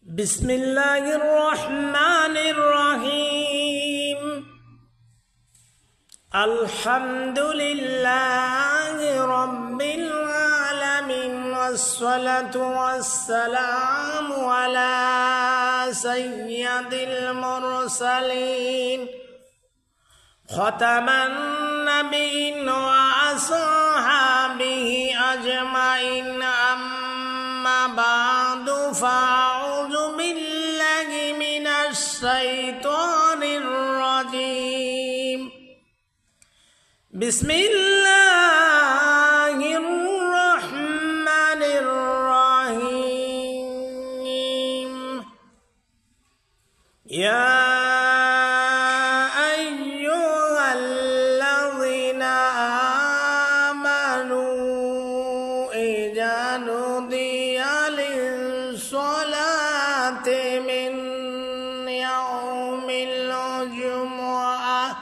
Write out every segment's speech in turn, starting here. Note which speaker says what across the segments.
Speaker 1: বিসমিল্লাহির রহমানির রহিম। আলহামদুলিল্লাহি রাব্বিল আলামিন ওয়াসসালাতু ওয়াসসালামু আলা সাইয়্যিদিল মুরসালিন খাতামান নাবিয়্যিন ওয়া আসহাবিহি আজমাইন। আম্মা বা'দু ফাআউযু বিল্লাহি মিনাশ শাইতানির রাজীম। বিসমিল্লাহির রহমানির রহিম। ইয়া আইয়ুহাল্লাযীনা আমানু ইযা নুদিয়া লিস-সালাতি মিন ইয়াউমিল জুমআহ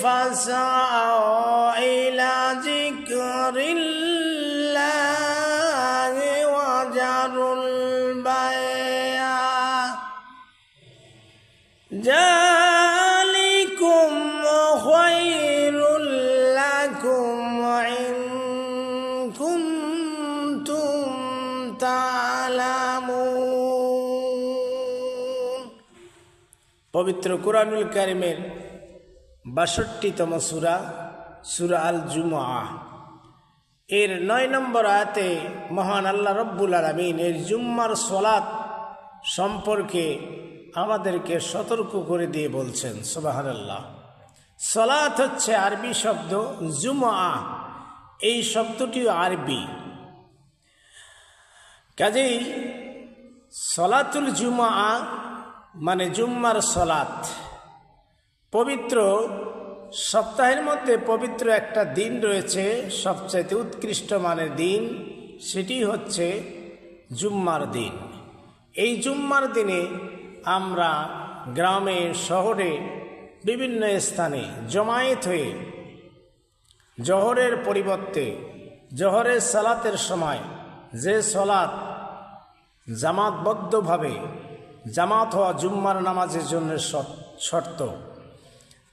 Speaker 1: فاسعوا إلى ذكر الله وذروا البيع ذلكم خير لكم إن كنتم تعلمون। পবিত্র কুরআনুল কারীমের ৬২তম সূরা সূরা আল জুমআহ এর ৯ নম্বর আয়াতে মহান আল্লাহ রব্বুল আলামিন এর জুম্মার সালাত সম্পর্কে আমাদেরকে সতর্ক করে দিয়ে বলছেন সুবহানাল্লাহ। সালাত হচ্ছে আরবি শব্দ, জুমআহ এই শব্দটিও আরবি। কাজেই সালাতুল জুমআহ মানে জুম্মার সালাত। পবিত্র সপ্তাহের মধ্যে পবিত্র একটা দিন রয়েছে, সবচাইতে উৎকৃষ্ট মানের দিন, সেটি হচ্ছে জুম্মার দিন। এই জুম্মার দিনে আমরা গ্রামে শহরে বিভিন্ন স্থানে জমায়েত হয়ে জোহরের পরিবর্তে জোহরের সালাতের সময় যে সালাত জামাতবদ্ধভাবে জামাত হওয়া জুম্মার নামাজের জন্য শর্ত,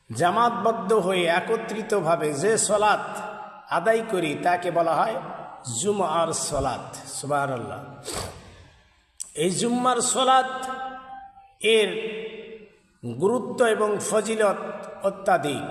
Speaker 1: জামাতবদ্ধ হয়ে একত্রিতভাবে যে সালাত আদায় করি তাকে বলা হয় জুমআর সালাত। সুবহানাল্লাহ। এই জুম্মার সালাত এর গুরুত্ব এবং ফজিলত অত্যাধিক।